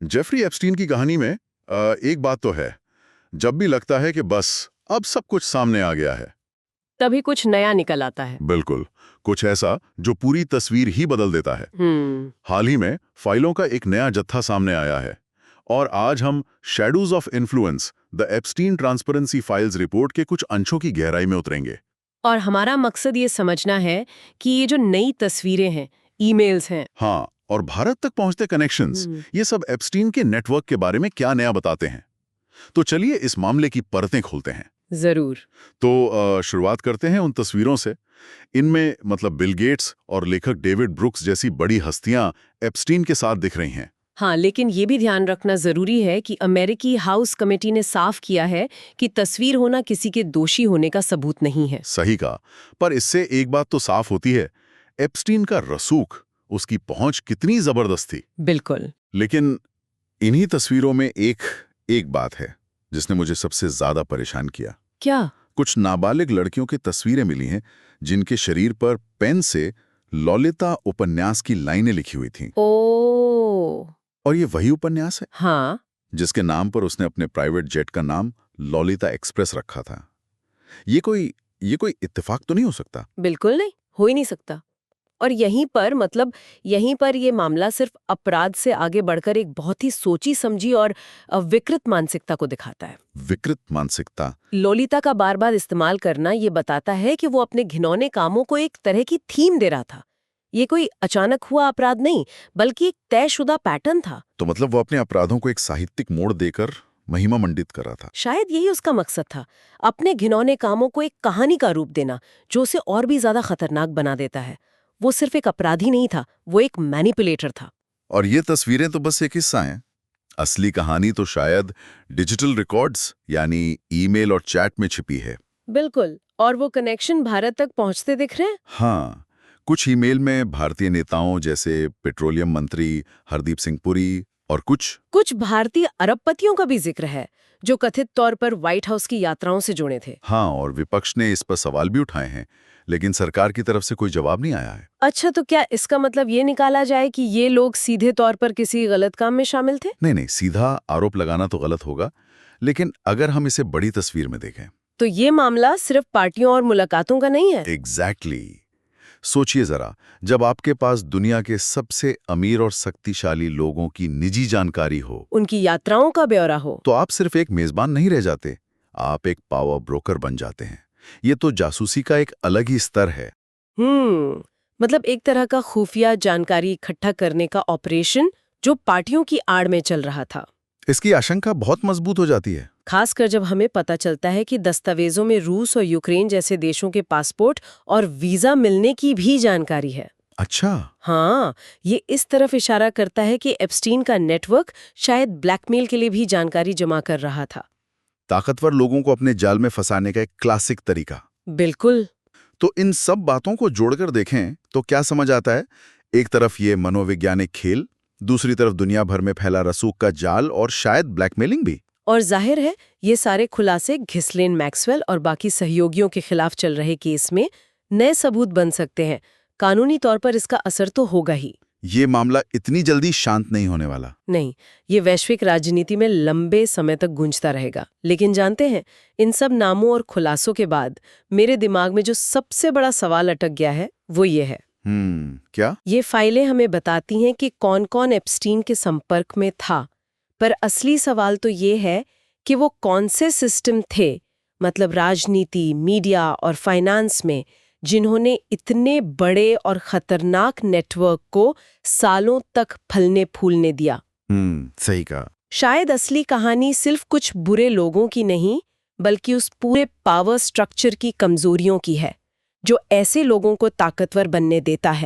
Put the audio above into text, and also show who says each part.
Speaker 1: Jeffrey Epstein की कहानी में एक बात तो है, जब भी लगता है कि बस अब सब कुछ सामने आ गया है,
Speaker 2: तभी कुछ नया निकल आता है।
Speaker 1: बिल्कुल कुछ ऐसा जो पूरी तस्वीर ही बदल देता है। हाल ही में फाइलों का एक नया जत्था सामने आया है और आज हम shadows of influence the Epstein transparency files report के कुछ अंशों की गहराई में उतरेंगे।
Speaker 2: और हमारा मकसद ये समझना है कि ये जो नई तस्वीरें हैं, ईमेल्स हैं,
Speaker 1: हाँ, और भारत तक पहुंचते कनेक्शंस, ये सब एप्स्टीन के नेटवर्क के बारे में क्या नया बताते हैं। तो चलिए इस मामले की परतें खोलते हैं।
Speaker 2: जरूर।
Speaker 1: तो शुरुआत करते हैं उन तस्वीरों से। इनमें मतलब बिल गेट्स और लेखक डेविड ब्रुक्स जैसी बड़ी हस्तियां एप्स्टीन के साथ दिख रही हैं।
Speaker 2: हाँ, लेकिन ये भी ध्यान रखना जरूरी है कि अमेरिकी हाउस कमेटी ने साफ किया है कि तस्वीर होना किसी के दोषी होने का सबूत नहीं है।
Speaker 1: सही कहा, पर इससे एक बात तो साफ होती है, एप्स्टीन का रसूख, उसकी पहुंच कितनी जबरदस्त थी।
Speaker 2: बिल्कुल।
Speaker 1: लेकिन इन्हीं तस्वीरों में एक बात है जिसने मुझे सबसे ज्यादा परेशान किया।
Speaker 2: क्या?
Speaker 1: कुछ नाबालिग लड़कियों की तस्वीरें मिली हैं जिनके शरीर पर पेन से ललिता उपन्यास की लाइनें लिखी हुई थीं।
Speaker 2: ओ।
Speaker 1: और ये वही उपन्यास है
Speaker 2: हाँ।
Speaker 1: जिसके नाम पर उसने अपने प्राइवेट जेट का नाम ललिता एक्सप्रेस रखा था। ये कोई इत्तेफाक तो नहीं हो सकता?
Speaker 2: बिल्कुल नहीं, हो ही नहीं सकता। और यहीं पर ये मामला सिर्फ अपराध से आगे बढ़कर एक बहुत ही सोची समझी और विकृत मानसिकता को दिखाता है।
Speaker 1: विकृत मानसिकता?
Speaker 2: लोलिता का बार बार इस्तेमाल करना ये बताता है कि वो अपने घिनौने कामों को एक तरह की थीम दे रहा था। ये कोई अचानक हुआ अपराध नहीं, बल्कि एक तयशुदा पैटर्न था।
Speaker 1: तो मतलब वो अपने अपराधों को एक साहित्यिक मोड़ देकर महिमा मंडित कर रहा था।
Speaker 2: शायद यही उसका मकसद था, अपने घिनौने कामों को एक कहानी का रूप देना जो उसे और भी ज्यादा खतरनाक बना देता है। वो सिर्फ एक अपराधी नहीं था, वो एक मैनिपुलेटर था।
Speaker 1: और ये तस्वीरें तो बस एक हिस्सा हैं। असली कहानी तो शायद डिजिटल रिकॉर्ड्स यानी ईमेल और चैट में छिपी है।
Speaker 2: बिल्कुल। और वो कनेक्शन भारत तक पहुंचते दिख रहे हैं।
Speaker 1: हाँ, कुछ ईमेल में भारतीय नेताओं जैसे पेट्रोलियम मंत्री हरदीप सिंह पुरी और कुछ
Speaker 2: भारतीय अरबपतियों का भी जिक्र है जो कथित तौर पर व्हाइट हाउस की यात्राओं से जुड़े थे।
Speaker 1: हाँ, और विपक्ष ने इस पर सवाल भी उठाए हैं, लेकिन सरकार की तरफ से कोई जवाब नहीं आया है।
Speaker 2: अच्छा, तो क्या इसका मतलब ये निकाला जाए कि ये लोग सीधे तौर पर किसी गलत काम में शामिल थे?
Speaker 1: नहीं, सीधा आरोप लगाना तो गलत होगा, लेकिन अगर हम इसे बड़ी तस्वीर में देखें
Speaker 2: तो ये मामला सिर्फ पार्टियों और मुलाकातों का नहीं है।
Speaker 1: एग्जैक्टली। सोचिए जरा, जब आपके पास दुनिया के सबसे अमीर और शक्तिशाली लोगों की निजी जानकारी हो,
Speaker 2: उनकी यात्राओं का ब्यौरा हो,
Speaker 1: तो आप सिर्फ एक मेजबान नहीं रह जाते, आप एक पावर ब्रोकर बन जाते हैं। ये तो जासूसी का एक अलग ही स्तर है।
Speaker 2: मतलब एक तरह का खुफिया जानकारी इकट्ठा करने का ऑपरेशन जो पार्टियों की आड़ में चल रहा था।
Speaker 1: इसकी आशंका बहुत मजबूत हो जाती है,
Speaker 2: खासकर जब हमें पता चलता है कि दस्तावेजों में रूस और यूक्रेन जैसे देशों के पासपोर्ट और वीजा मिलने की भी जानकारी है।
Speaker 1: अच्छा।
Speaker 2: हाँ, ये इस तरफ इशारा करता है कि एप्स्टीन का नेटवर्क शायद ब्लैकमेल के लिए भी जानकारी जमा कर रहा था।
Speaker 1: ताकतवर लोगों को अपने जाल में फंसाने का एक क्लासिक तरीका।
Speaker 2: बिल्कुल।
Speaker 1: तो इन सब बातों को जोड़कर देखें तो क्या समझ आता है? एक तरफ ये मनोवैज्ञानिक खेल, दूसरी तरफ दुनिया भर में फैला रसूख का जाल और शायद ब्लैकमेलिंग भी।
Speaker 2: और जाहिर है ये सारे खुलासे घिसलेन मैक्सवेल और बाकी सहयोगियों के खिलाफ चल रहे केस में नए सबूत बन सकते हैं। कानूनी तौर पर इसका असर तो होगा ही।
Speaker 1: ये मामला इतनी जल्दी शांत नहीं होने वाला।
Speaker 2: नहीं, ये वैश्विक राजनीति में लंबे समय तक गूंजता रहेगा। लेकिन जानते हैं, इन सब नामों और खुलासों के बाद मेरे दिमाग में जो सबसे बड़ा सवाल अटक गया है वो ये है।
Speaker 1: क्या?
Speaker 2: ये फाइलें हमें बताती हैं कि कौन-कौन एप्स्टीन के संपर्क में था, पर असली सवाल तो ये है कि वो कौन से सिस्टम थे, मतलब राजनीति, मीडिया और फाइनेंस में, जिन्होंने इतने बड़े और खतरनाक नेटवर्क को सालों तक फलने फूलने दिया।
Speaker 1: सही कहा।
Speaker 2: शायद असली कहानी सिर्फ कुछ बुरे लोगों की नहीं, बल्कि उस पूरे पावर स्ट्रक्चर की कमजोरियों की है, जो ऐसे लोगों को ताकतवर बनने देता है।